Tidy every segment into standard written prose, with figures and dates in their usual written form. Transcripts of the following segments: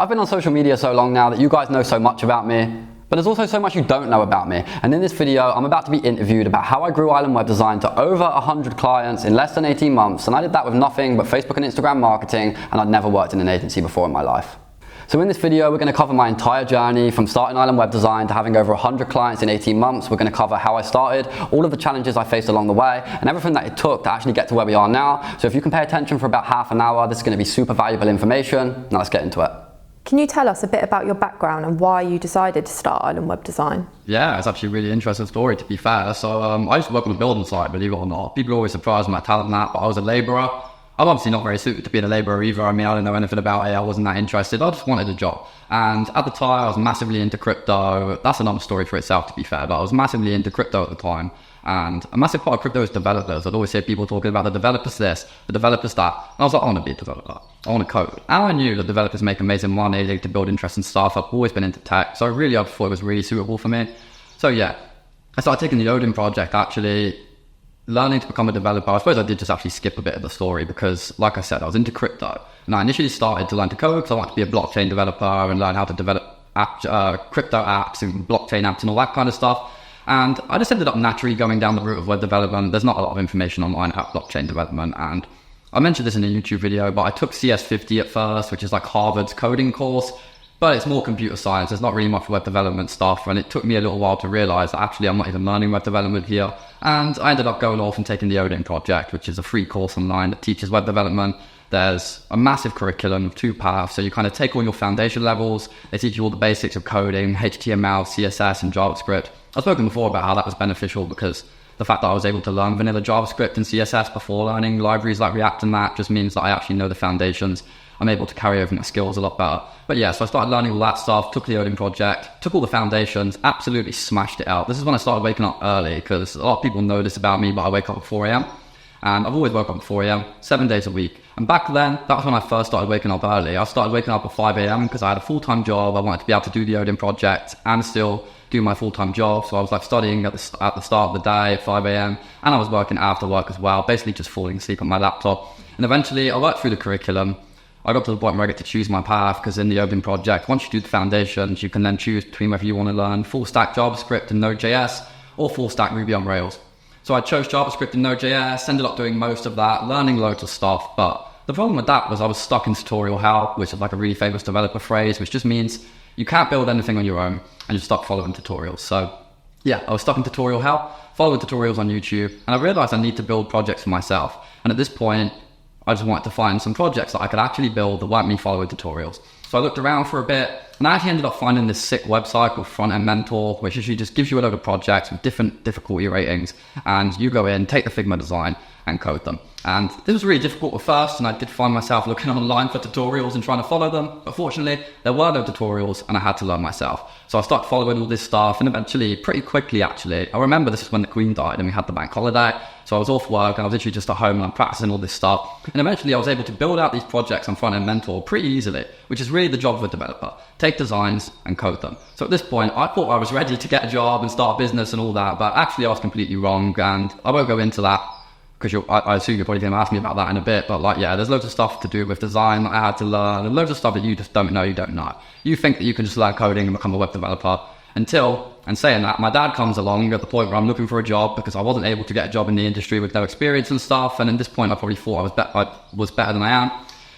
I've been on social media so long now that you guys know so much about me, but there's also so much you don't know about me. And in this video, I'm about to be interviewed about how I grew Island Web Design to over 100 clients in less than 18 months. And I did that with nothing but Facebook and Instagram marketing, and I'd never worked in an agency before in my life. So in this video, we're going to cover my entire journey from starting Island Web Design to having over 100 clients in 18 months. We're going to cover how I started, all of the challenges I faced along the way, and everything that it took to actually get to where we are now. So if you can pay attention for about half an hour, this is going to be super valuable information. Now let's get into it. Can you tell us a bit about your background and why you decided to start Island Web Design? Yeah, it's actually a really interesting story, to be fair. So I used to work on the building site, believe it or not. People are always surprised with my talent in that, but I was a labourer. I'm obviously not very suited to being a labourer either. I mean, I didn't know anything about it. I wasn't that interested. I just wanted a job. And at the time, I was massively into crypto. That's another story for itself, to be fair. But I was massively into crypto at the time. And a massive part of crypto is developers. I'd always hear people talking about the developers this, the developers that. And I was like, I want to be a developer. I want to code. And I knew that developers make amazing money. They get to build interesting stuff. I've always been into tech. So I thought it was really suitable for me. So yeah, I started taking the Odin project, actually. Learning to become a developer. I suppose I did just actually skip a bit of the story because, like I said, I was into crypto. And I initially started to learn to code because I wanted to be a blockchain developer and learn how to develop crypto apps and blockchain apps and all that kind of stuff. And I just ended up naturally going down the route of web development. There's not a lot of information online about blockchain development. And I mentioned this in a YouTube video, but I took CS50 at first, which is like Harvard's coding course. But it's more computer science. There's not really much web development stuff. And it took me a little while to realize that actually I'm not even learning web development here. And I ended up going off and taking the Odin project, which is a free course online that teaches web development. There's a massive curriculum of 2 paths. So you kind of take all your foundation levels. They teach you all the basics of coding, HTML, CSS, and JavaScript. I've spoken before about how that was beneficial because the fact that I was able to learn vanilla JavaScript and CSS before learning libraries like React and that just means that I actually know the foundations. I'm able to carry over my skills a lot better. But yeah, so I started learning all that stuff, took the Odin project, took all the foundations, absolutely smashed it out. This is when I started waking up early because a lot of people know this about me, but I wake up at 4 a.m. And I've always woken up at 4 a.m., 7 days a week. And back then, that was when I first started waking up early. I started waking up at 5 a.m. because I had a full-time job. I wanted to be able to do the Odin project and still do my full-time job. So I was like studying at the start of the day at 5 a.m. and I was working after work as well, basically just falling asleep on my laptop. And eventually I worked through the curriculum. I got to the point where I get to choose my path because in the Odin project, once you do the foundations, you can then choose between whether you want to learn full stack JavaScript and Node.js or full stack Ruby on Rails. So I chose JavaScript and Node.js, ended up doing most of that, learning loads of stuff. But the problem with that was I was stuck in tutorial hell, which is like a really famous developer phrase, which just means you can't build anything on your own and you're stuck following tutorials. So yeah, I was stuck in tutorial hell, following tutorials on YouTube, and I realized I need to build projects for myself. And at this point, I just wanted to find some projects that I could actually build that weren't me following tutorials. So I looked around for a bit and I actually ended up finding this sick website called Front End Mentor, which usually just gives you a load of projects with different difficulty ratings. And you go in, take the Figma design and code them. And this was really difficult at first, and I did find myself looking online for tutorials and trying to follow them. But fortunately, there were no tutorials and I had to learn myself. So I started following all this stuff, and eventually, pretty quickly actually, I remember this is when the Queen died and we had the bank holiday. So I was off work and I was literally just at home and I'm practicing all this stuff. And eventually I was able to build out these projects on Front End Mentor pretty easily, which is really the job of a developer. Take designs and code them. So at this point, I thought I was ready to get a job and start a business and all that, but actually I was completely wrong, and I won't go into that because I assume you're probably going to ask me about that in a bit. But like, yeah, there's loads of stuff to do with design that I had to learn, and loads of stuff that you just don't know. You think that you can just learn coding and become a web developer until, and saying that, my dad comes along at the point where I'm looking for a job because I wasn't able to get a job in the industry with no experience and stuff. And at this point, I probably thought I was better than I am.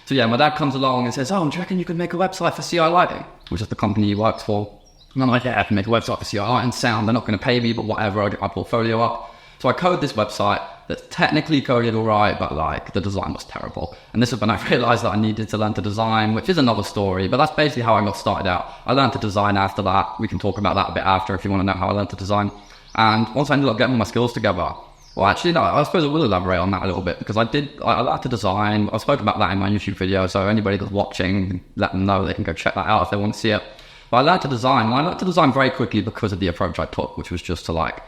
So yeah, my dad comes along and says, "Oh, do you reckon you could make a website for CI Lighting?" Which is the company he works for. And I'm like, "Yeah, I can make a website for CI Lighting, sound. They're not going to pay me, but whatever, I'll get my portfolio up." So I code this website that's technically coded all right, but like the design was terrible. And this is when I realized that I needed to learn to design, which is another story, but that's basically how I got started out. I learned to design after that. We can talk about that a bit after if you want to know how I learned to design. And once I ended up getting my skills together, well, actually, no, I suppose I will elaborate on that a little bit because I learned to design. I spoke about that in my YouTube video, so anybody that's watching, let them know they can go check that out if they want to see it. But I learned to design, and I learned to design very quickly because of the approach I took, which was just to like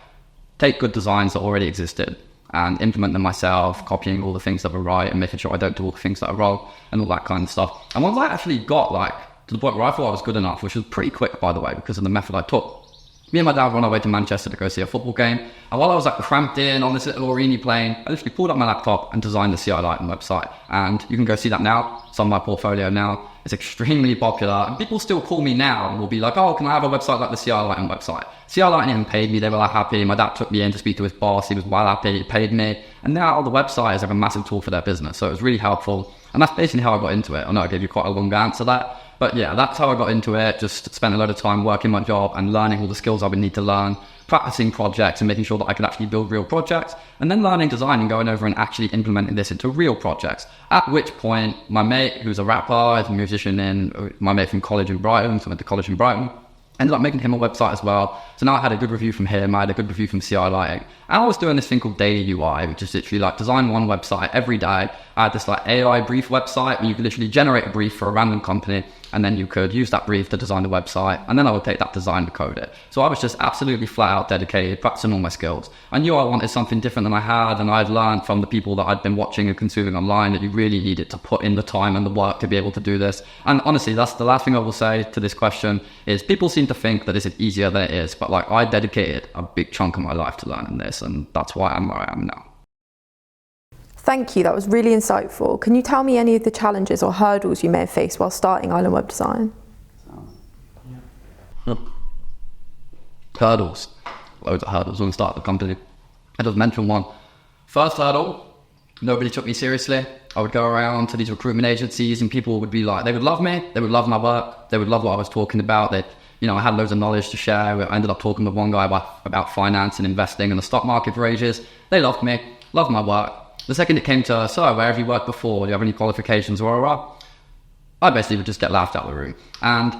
take good designs that already existed and implement them myself, copying all the things that were right and making sure I don't do all the things that are wrong and all that kind of stuff. And once I actually got like to the point where I thought I was good enough, which was pretty quick, by the way, because of the method I took, me and my dad were on our way to Manchester to go see a football game. And while I was like cramped in on this little Aurigny plane, I literally pulled up my laptop and designed the CI Lighting website. And you can go see that now. It's on my portfolio now. It's extremely popular, and people still call me now and will be like, oh, can I have a website like the CI Lighting website? CI Lighting even paid me. They were like happy. My dad took me in to speak to his boss. He was well happy. He paid me. And now the website is like a massive tool for their business. So it was really helpful. And that's basically how I got into it. I know I gave you quite a long answer to that. But yeah, that's how I got into it. Just spent a lot of time working my job and learning all the skills I would need to learn, practicing projects and making sure that I could actually build real projects, and then learning design and going over and actually implementing this into real projects. At which point, my mate, who's a rapper, is a musician my mate from college in Brighton, so I went to college in Brighton, ended up making him a website as well. So now I had a good review from him, I had a good review from CI Lighting. And I was doing this thing called daily UI, which is literally like design one website every day. I had this like AI brief website where you could literally generate a brief for a random company, and then you could use that brief to design the website, and then I would take that design to code it. So I was just absolutely flat out dedicated, practicing all my skills. I knew I wanted something different than I had, and I'd learned from the people that I'd been watching and consuming online that you really needed to put in the time and the work to be able to do this. And honestly, that's the last thing I will say to this question is people seem to think that this is easier than it is, but like I dedicated a big chunk of my life to learning this, and that's why I'm where I am now. Thank you, that was really insightful. Can you tell me any of the challenges or hurdles you may have faced while starting Island Web Design? Hurdles. Loads of hurdles when I started the company. I just mentioned one. First hurdle, nobody took me seriously. I would go around to these recruitment agencies and people would be like, they would love me, they would love my work, they would love what I was talking about. I had loads of knowledge to share. I ended up talking with one guy about finance and investing in the stock market for ages. They loved me, loved my work. The second it came to, so where have you worked before? Do you have any qualifications? I basically would just get laughed out of the room. And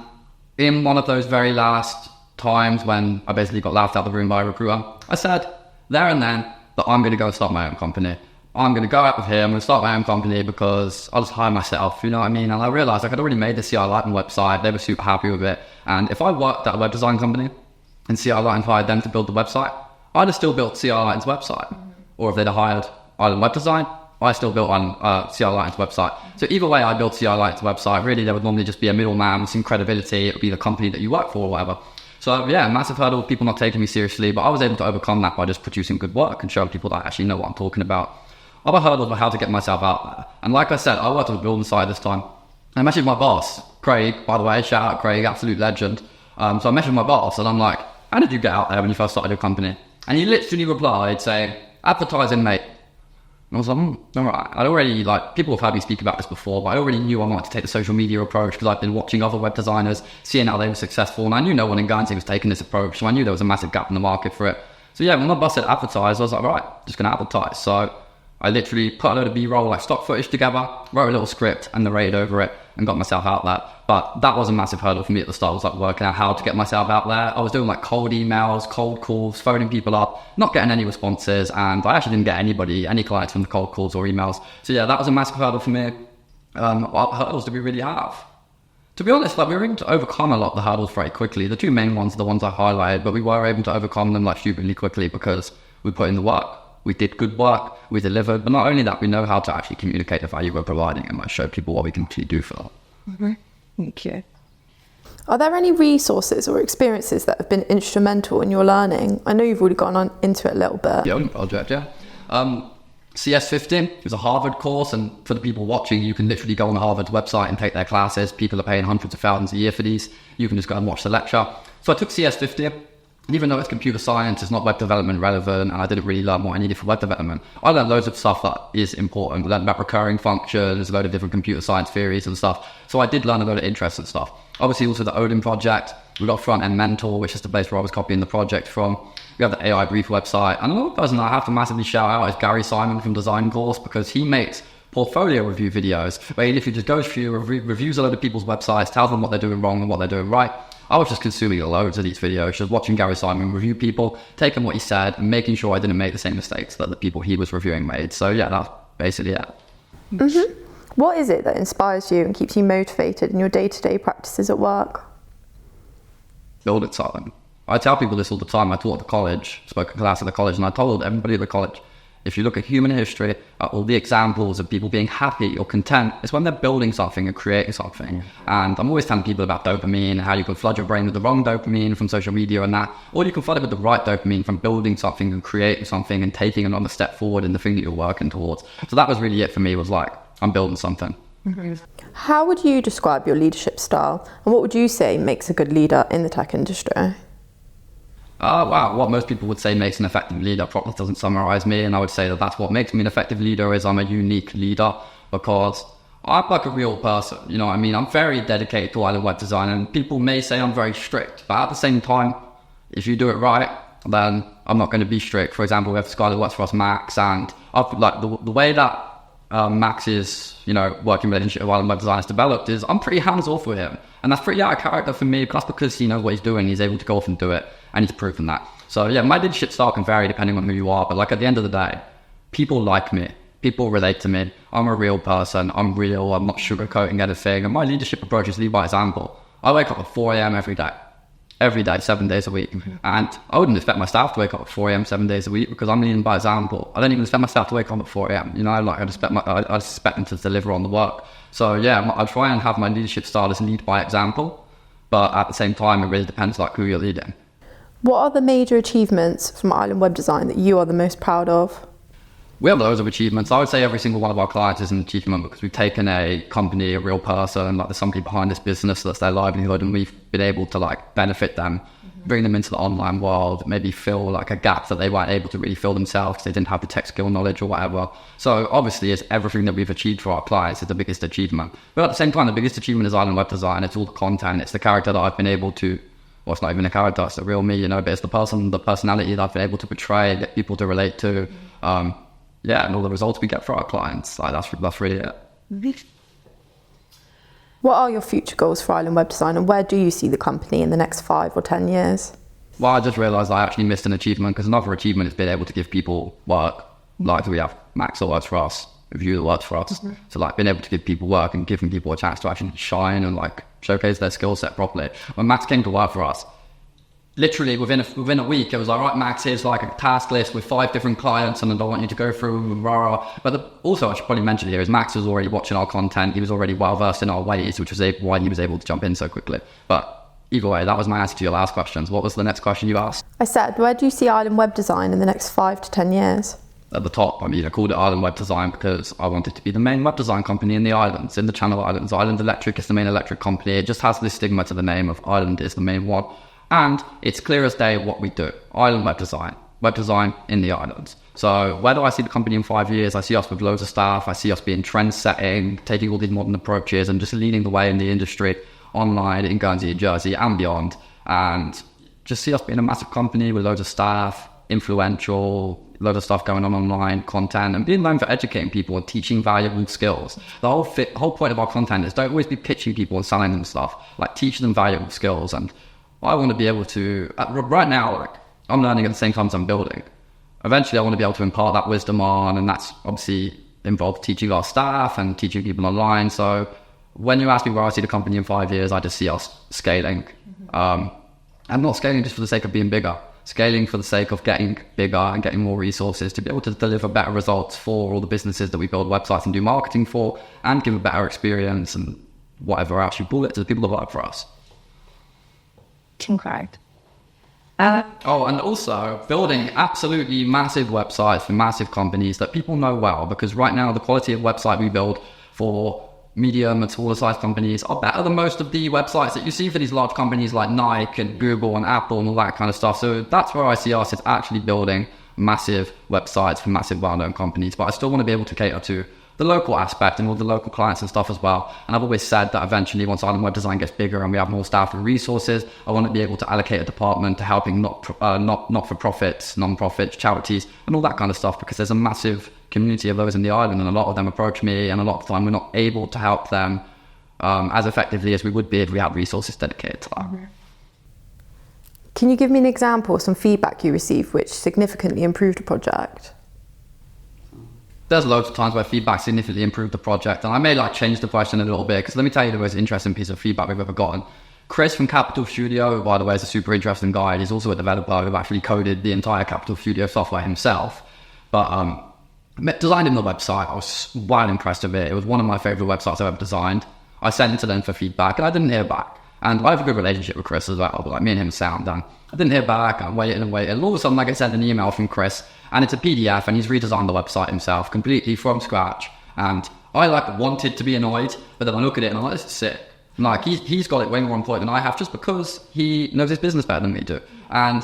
in one of those very last times when I basically got laughed out of the room by a recruiter, I said there and then that I'm going to go start my own company. I'm going to go out with him, I'm going to start my own company because I'll just hire myself, you know what I mean? And I realized I'd already made the CI Lighting website, they were super happy with it. And if I worked at a web design company and CI Lighting hired them to build the website, I'd have still built CI Lighting's website. Or if they'd have hired Island Web Design, I still built on CI Lighting's website. So either way I built CI Lighting's website, really there would normally just be a middleman with some credibility, it would be the company that you work for or whatever. So yeah, massive hurdle, people not taking me seriously, but I was able to overcome that by just producing good work and showing people that I actually know what I'm talking about. Other hurdles were how to get myself out there. And like I said, I worked on the building side this time. I messaged my boss, Craig, by the way, shout out Craig, absolute legend. So I messaged my boss and I'm like, how did you get out there when you first started your company? And he literally replied saying, advertising, mate. And I was like, all right. I'd already, people have heard me speak about this before, but I already knew I wanted to take the social media approach because I've been watching other web designers, seeing how they were successful, and I knew no one in Guernsey was taking this approach, so I knew there was a massive gap in the market for it. So yeah, when my boss said advertise, I was like, all right, just going to advertise. So I literally put a load of B-roll, stock footage together, wrote a little script and narrated over it and got myself out there. But that was a massive hurdle for me at the start, was working out how to get myself out there. I was doing cold emails, cold calls, phoning people up, not getting any responses, and I actually didn't get any clients from the cold calls or emails. So yeah, that was a massive hurdle for me. What hurdles do we really have? To be honest, we were able to overcome a lot of the hurdles very quickly. The two main ones are the ones I highlighted, but we were able to overcome them stupidly quickly because we put in the work. We did good work, we delivered, but not only that, we know how to actually communicate the value we're providing and show people what we can actually do for them. Mm-hmm. Thank you. Are there any resources or experiences that have been instrumental in your learning? I know you've already gone into it a little bit. Yeah, project, yeah. CS15 is a Harvard course, and for the people watching, you can literally go on Harvard's website and take their classes. People are paying hundreds of thousands a year for these. You can just go and watch the lecture. So I took CS15. And even though it's computer science, it's not web development relevant, and I didn't really learn what I needed for web development, I learned loads of stuff that is important. I learned about recurring functions, a load of different computer science theories and stuff. So I did learn a lot of interesting stuff. Obviously also the Odin project, we got Front End Mentor, which is the place where I was copying the project from. We have the AI Brief website. And another person that I have to massively shout out is Gary Simon from Design Course, because he makes portfolio review videos where he literally just goes through, reviews a load of people's websites, tells them what they're doing wrong and what they're doing right. I was just consuming loads of these videos, just watching Gary Simon review people, taking what he said and making sure I didn't make the same mistakes that the people he was reviewing made. So yeah, that's basically it. Mm-hmm. What is it that inspires you and keeps you motivated in your day-to-day practices at work? Build something. I tell people this all the time. I taught at the college, spoke a class at the college, and I told everybody at the college, if you look at human history, all the examples of people being happy or content, it's when they're building something and creating something. And I'm always telling people about dopamine and how you can flood your brain with the wrong dopamine from social media and that, or you can flood it with the right dopamine from building something and creating something and taking another step forward in the thing that you're working towards. So that was really it for me, was I'm building something. How would you describe your leadership style, and what would you say makes a good leader in the tech industry? Wow, what most people would say makes an effective leader probably doesn't summarize me, and I would say that that's what makes me an effective leader is I'm a unique leader because I'm like a real person, you know what I mean? I'm very dedicated to island web design, and people may say I'm very strict, but at the same time, if you do it right, then I'm not going to be strict. For example, we have this guy that works for us, Max, and I've, like the way that Max's, working relationship with island web design has developed is I'm pretty hands-off with him, and that's pretty out of character for me. That's because he knows what he's doing. He's able to go off and do it, and he's proven that. So yeah, my leadership style can vary depending on who you are, but like at the end of the day, people like me. People relate to me. I'm a real person. I'm real. I'm not sugarcoating anything. And my leadership approach is lead by example. I wake up at 4 a.m. every day, 7 days a week. And I wouldn't expect my staff to wake up at 4 a.m. 7 days a week because I'm leading by example. I don't even expect my staff to wake up at 4 a.m. I expect them to deliver on the work. So yeah, I try and have my leadership style as lead by example, but at the same time, it really depends who you're leading. What are the major achievements from island web design that you are the most proud of? We have loads of achievements. I would say every single one of our clients is an achievement because we've taken a company, a real person, there's somebody behind this business that's their livelihood, and we've been able to benefit them, bring them into the online world, maybe fill a gap that they weren't able to really fill themselves because they didn't have the tech skill knowledge or whatever. So obviously it's everything that we've achieved for our clients is the biggest achievement. But at the same time, the biggest achievement is island web design. It's all the content. It's the character that I've been able to, well, it's not even a character, it's the real me, but it's the personality that I've been able to portray, get people to relate to. And all the results we get for our clients. That's really it. What are your future goals for island web design, and where do you see the company in the next 5 or 10 years? Well, I just realised I actually missed an achievement because another achievement is being able to give people work. We have Max that works for us, a view that works for us. Mm-hmm. So being able to give people work and giving people a chance to actually shine and showcase their skill set properly. When Max came to work for us, literally within a week, it was right, Max, here's a task list with 5 different clients and I don't want you to go through, But also, I should probably mention here, is Max was already watching our content. He was already well versed in our ways, which was why he was able to jump in so quickly. But either way, that was my answer to your last questions. What was the next question you asked? I said, where do you see island web design in the next 5 to 10 years? At the top, I called it Island Web Design because I wanted to be the main web design company in the islands, in the Channel Islands. Island Electric is the main electric company. It just has this stigma to the name of Island is the main one. And it's clear as day what we do. Island web design in the islands. So where do I see the company in 5 years? I see us with loads of staff. I see us being trend setting, taking all these modern approaches and just leading the way in the industry online in Guernsey, Jersey and beyond. And just see us being a massive company with loads of staff, influential, loads of stuff going on online, content, and being known for educating people and teaching valuable skills. The whole point of our content is don't always be pitching people and selling them stuff. Teach them valuable skills. And I want to be able to, right now, I'm learning at the same time as I'm building. Eventually, I want to be able to impart that wisdom on, and that's obviously involved teaching our staff and teaching people online. So when you ask me where I see the company in 5 years, I just see us scaling. And not scaling just for the sake of being bigger, scaling for the sake of getting bigger and getting more resources to be able to deliver better results for all the businesses that we build websites and do marketing for, and give a better experience and whatever else you call it to the people that work for us. Correct. And also building absolutely massive websites for massive companies that people know well, because right now the quality of website we build for medium and smaller size companies are better than most of the websites that you see for these large companies like Nike and Google and Apple and all that kind of stuff. So that's where I see us, is actually building massive websites for massive well-known companies. But I still want to be able to cater to the local aspect and all the local clients and stuff as well. And I've always said that eventually, once Island Web Design gets bigger and we have more staff and resources, I want to be able to allocate a department to helping not-for-profits, non-profits, charities, and all that kind of stuff, because there's a massive community of those in the island, and a lot of them approach me, and a lot of the time we're not able to help them as effectively as we would be if we had resources dedicated to that. Can you give me an example of some feedback you received which significantly improved a project? There's loads of times where feedback significantly improved the project, and I may change the question a little bit, because let me tell you the most interesting piece of feedback we've ever gotten. Chris from Capital Studio, who, by the way, is a super interesting guy. He's also a developer who actually coded the entire Capital Studio software himself. But designed him the website. I was wild impressed with it. It was one of my favorite websites I've ever designed. I sent it to them for feedback, and I didn't hear back. And I have a good relationship with Chris as well, but me and him sound done. I didn't hear back, I waited and waited. And all of a sudden, I sent an email from Chris, and it's a PDF, and he's redesigned the website himself completely from scratch. And I like wanted to be annoyed, but then I look at it and I'm like, this is sick. Like he's got it way more on point than I have, just because he knows his business better than me do. And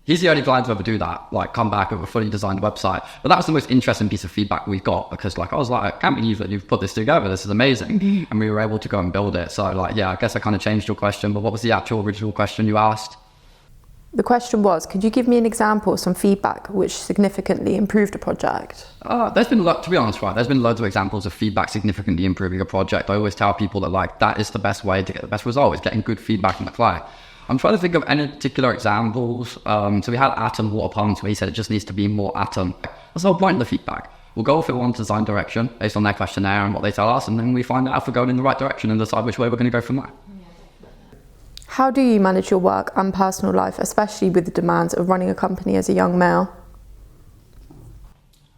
he's the only client to ever do that, like come back with a fully designed website. But that was the most interesting piece of feedback we got, because like I was like, I can't believe that you've put this together. This is amazing. And we were able to go and build it. So like, yeah, I guess I kind of changed your question, but what was the actual original question you asked? The question was, could you give me an example of some feedback which significantly improved a project? There's been, to be honest, right, there's been loads of examples of feedback significantly improving a project. I always tell people that like, that is the best way to get the best result, is getting good feedback from the client. I'm trying to think of any particular examples. So we had Atom water pumps where he said it just needs to be more Atom. That's the whole point of the feedback. We'll go off it one design direction based on their questionnaire and what they tell us, and then we find out if we're going in the right direction and decide which way we're going to go from there. How do you manage your work and personal life, especially with the demands of running a company as a young male?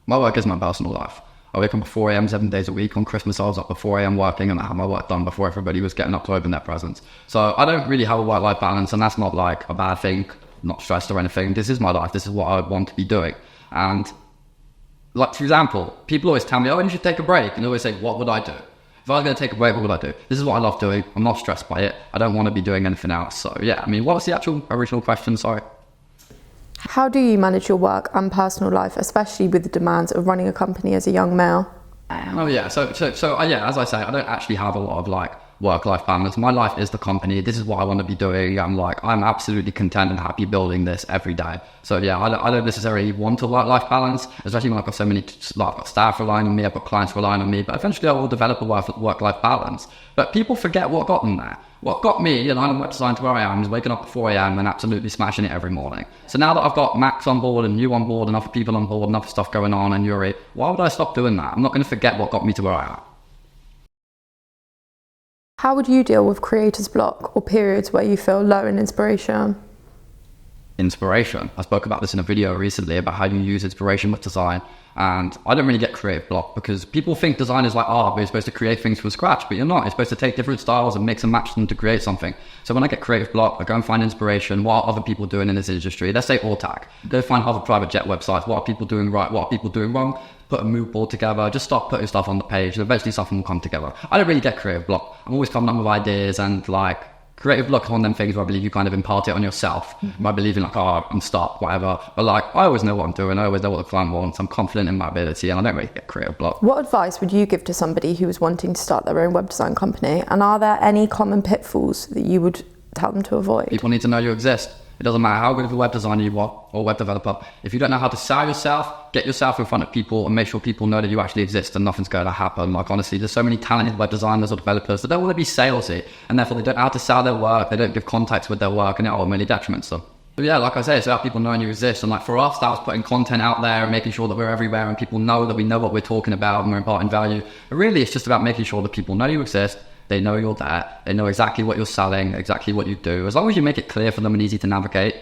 My work is my personal life. I wake up at 4 a.m. 7 days a week. On Christmas, I was up at 4 a.m. working, and I had my work done before everybody was getting up to open their presents. So I don't really have a work-life balance, and that's not like a bad thing, not stressed or anything. This is my life. This is what I want to be doing. And like, for example, people always tell me, oh, you should take a break. And they always say, what would I do? If I was going to take a break, what would I do? This is what I love doing. I'm not stressed by it. I don't want to be doing anything else. So yeah, I mean, what was the actual original question? Sorry. How do you manage your work and personal life, especially with the demands of running a company as a young male? Oh yeah, so yeah, as I say, I don't actually have a lot of like work-life balance. My life is the company. This is what I want to be doing. I'm absolutely content and happy building this every day. So yeah, I don't necessarily want a work-life balance, especially when I've got so many, like, I've got staff relying on me, I've got clients relying on me, but eventually I will develop a work-life balance. But people forget what got them there. What got me, and I'm web design to where I am, is waking up at 4 a.m. and absolutely smashing it every morning. So now that I've got Max on board and you on board and other people on board and other stuff going on and Yuri, why would I stop doing that? I'm not going to forget what got me to where I am. How would you deal with creator's block or periods where you feel low in inspiration? Inspiration. I spoke about this in a video recently about how you use inspiration with design, and I don't really get creative block because people think design is like art, but you're supposed to create things from scratch, but you're not. You're supposed to take different styles and mix and match them to create something. So when I get creative block, I go and find inspiration. What are other people doing in this industry? Let's say AUTAC. Go find other private jet websites. What are people doing right? What are people doing wrong? Put a mood board together, just start putting stuff on the page, and eventually something will come together. I don't really get creative block. I'm always coming up with ideas, and like, creative block is one of them things where I believe you kind of impart it on yourself. By believing like, oh, I'm stuck, whatever. But like, I always know what I'm doing. I always know what the client wants. I'm confident in my ability, and I don't really get creative block. What advice would you give to somebody who is wanting to start their own web design company? And are there any common pitfalls that you would tell them to avoid? People need to know you exist. It doesn't matter how good of a web designer you are or web developer. If you don't know how to sell yourself, get yourself in front of people and make sure people know that you actually exist and nothing's going to happen. Like, honestly, there's so many talented web designers or developers that don't want to be salesy, and therefore they don't know how to sell their work. They don't give context with their work, and it ultimately detriments them. But yeah, like I say, it's about people knowing you exist. And like, for us, that was putting content out there and making sure that we're everywhere and people know that we know what we're talking about and we're imparting value. But really, it's just about making sure that people know you exist. They know you're there. They know exactly what you're selling, exactly what you do. As long as you make it clear for them and easy to navigate,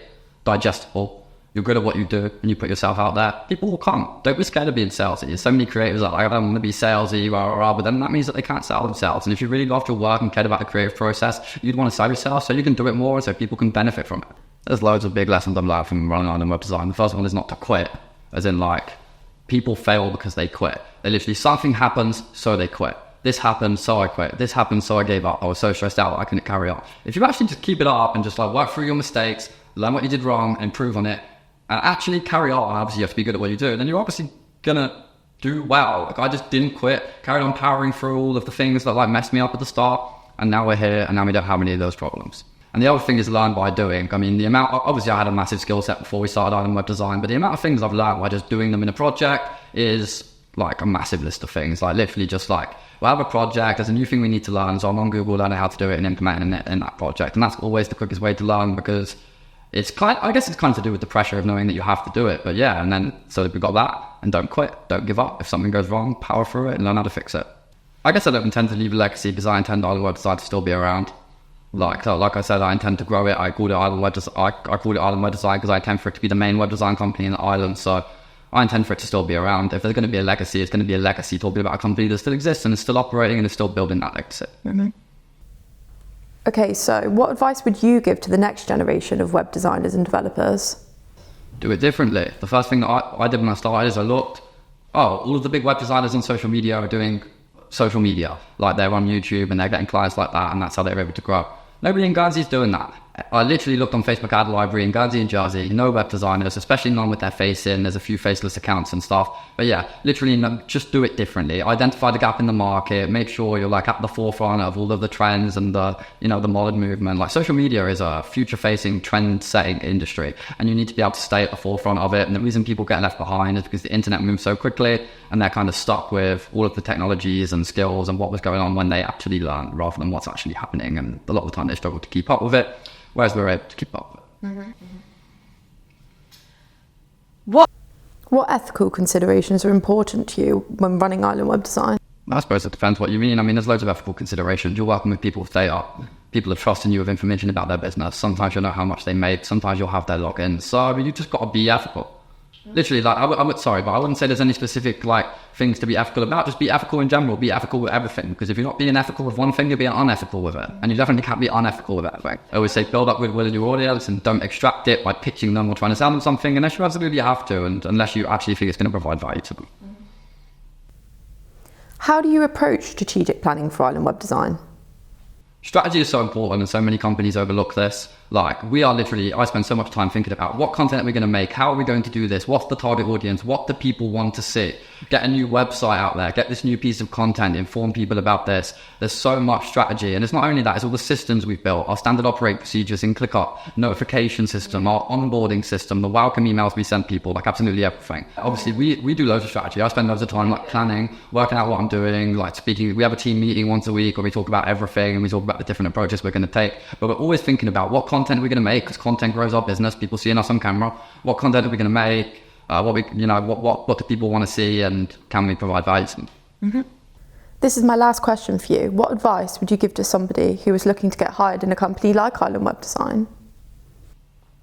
digestible, you're good at what you do, and you put yourself out there, people will come. Don't be scared of being salesy. There's so many creators that are like, I don't want to be salesy, but then that means that they can't sell themselves. And if you really loved your work and cared about the creative process, you'd want to sell yourself so you can do it more, so people can benefit from it. There's loads of big lessons I've learned from running on web design. The first one is not to quit, as in like, people fail because they quit. They literally, something happens, so they quit. This happened, so I quit. This happened, so I gave up. I was so stressed out that I couldn't carry on. If you actually just keep it up and just like work through your mistakes, learn what you did wrong, and improve on it, and actually carry on, obviously you have to be good at what you do, then you're obviously gonna do well. Like, I just didn't quit, carried on powering through all of the things that like messed me up at the start, and now we're here, and now we don't have any of those problems. And the other thing is learn by doing. I mean, the amount, obviously I had a massive skill set before we started Island Web Design, but the amount of things I've learned by just doing them in a project is like a massive list of things. Like, literally just like, we'll have a project, there's a new thing we need to learn, so I'm on Google learning how to do it and implementing it in that project. And that's always the quickest way to learn, because it's kind of to do with the pressure of knowing that you have to do it. But yeah, and then, so we've got that, and don't quit, don't give up. If something goes wrong, power through it and learn how to fix it. I guess I don't intend to leave a legacy, because I intend Island Web Design to still be around. Like I said, I intend to grow it. I called it Island Web Design. I called it Island Web Design because I intend for it to be the main web design company in the island. So I intend for it to still be around. If there's going to be a legacy, it's going to be a legacy talking about a company that still exists and is still operating and is still building that legacy. Mm-hmm. Okay, so what advice would you give to the next generation of web designers and developers? Do it differently. The first thing that I did when I started is I looked, all of the big web designers on social media are doing social media. Like they're on YouTube and they're getting clients like that, and that's how they're able to grow. Nobody in Guernsey's doing that. I literally looked on Facebook ad library in Guernsey and Jersey, no web designers, especially none with their face in. There's a few faceless accounts and stuff. But yeah, literally just do it differently. Identify the gap in the market, make sure you're like at the forefront of all of the trends and the, you know, the modern movement. Like social media is a future facing trend setting industry, and you need to be able to stay at the forefront of it. And the reason people get left behind is because the internet moves so quickly and they're kind of stuck with all of the technologies and skills and what was going on when they actually learn rather than what's actually happening. And a lot of the time they struggle to keep up with it. Whereas we're able to keep up with it. What ethical considerations are important to you when running Island Web Design? I suppose it depends what you mean. I mean, there's loads of ethical considerations. You're working with people with data. People are trusting you with information about their business. Sometimes you'll know how much they make. Sometimes you'll have their logins. So I mean, you just got to be ethical. Literally, like, I wouldn't say there's any specific, like, things to be ethical about. Just be ethical in general. Be ethical with everything. Because if you're not being ethical with one thing, you're being unethical with it. And you definitely can't be unethical with everything. I always say build up goodwill in your audience and don't extract it by pitching them or trying to sell them something unless you absolutely have to, and unless you actually think it's going to provide value to them. How do you approach strategic planning for Island Web Design? Strategy is so important, and so many companies overlook this. Like, I spend so much time thinking about what content are we going to make? How are we going to do this? What's the target audience? What do people want to see? Get a new website out there, get this new piece of content, inform people about this. There's so much strategy. And it's not only that, it's all the systems we've built, our standard operating procedures in ClickUp, notification system, our onboarding system, the welcome emails we send people, like absolutely everything. Obviously, we do loads of strategy. I spend loads of time like planning, working out what I'm doing, like speaking. We have a team meeting once a week where we talk about everything and we talk about the different approaches we're going to take. But we're always thinking about what content we're going to make, because content grows our business. People seeing us on camera. What content are we going to make? What do people want to see, and can we provide value to them? This is my last question for you. What advice would you give to somebody who is looking to get hired in a company like Island Web Design?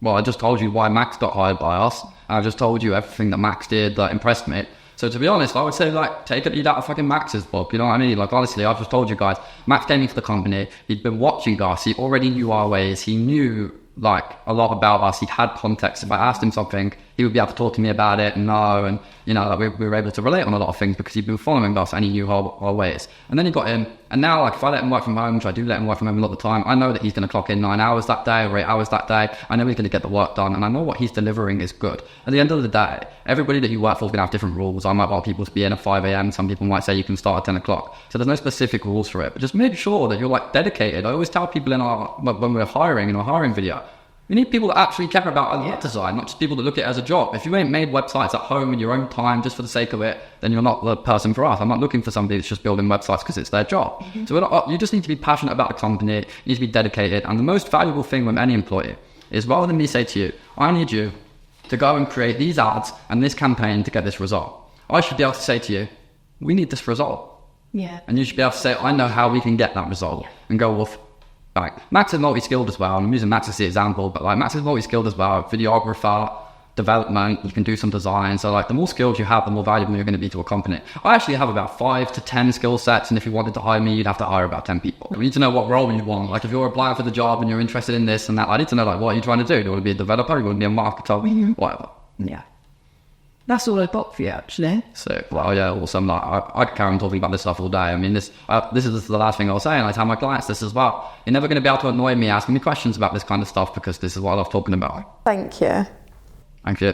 Well, I just told you why Max got hired by us. I just told you everything that Max did that impressed me. So to be honest, I would say, like, take a lead out of fucking Max's book. You know what I mean? Like, honestly, I've just told you guys, Max came into the company. He'd been watching us. He already knew our ways. He knew, like, a lot about us. He had context. If I asked him something, he would be able to talk to me about it and know. And, you know, like, we were able to relate on a lot of things because he'd been following us and he knew our ways. And then he got in. And now, like, if I let him work from home, which I do let him work from home a lot of the time, I know that he's going to clock in 9 hours that day or 8 hours that day. I know he's going to get the work done. And I know what he's delivering is good. At the end of the day, everybody that you work for is going to have different rules. I might want people to be in at 5 a.m. Some people might say you can start at 10 o'clock. So there's no specific rules for it. But just make sure that you're, like, dedicated. I always tell people when we're hiring, in our hiring video, we need people that actually care about web design, not just people that look at it as a job. If you ain't made websites at home in your own time just for the sake of it, then you're not the person for us. I'm not looking for somebody that's just building websites because it's their job. So you just need to be passionate about the company, you need to be dedicated. And the most valuable thing with any employee is, rather than me say to you, I need you to go and create these ads and this campaign to get this result, I should be able to say to you, we need this result. Yeah. And you should be able to say, I know how we can get that result. And go, well, like, Max is multi-skilled as well. I'm using Max as the example, but like, Max is multi-skilled as well. Videographer, development, you can do some design. So like, the more skills you have, the more valuable you're going to be to a company. I actually have about 5 to 10 skill sets, and if you wanted to hire me, you'd have to hire about 10 people. We need to know what role you want. Like, if you're applying for the job and you're interested in this and that, I need to know, like, what are you trying to do? Do you want to be a developer? Do you want to be a marketer? Whatever. Yeah. That's all I've got for you, actually. So, well, yeah, awesome. Like, I could carry on talking about this stuff all day. I mean, this is the last thing I'll say, and I tell my clients this as well. You're never going to be able to annoy me asking me questions about this kind of stuff, because this is what I love talking about. Thank you. Thank you.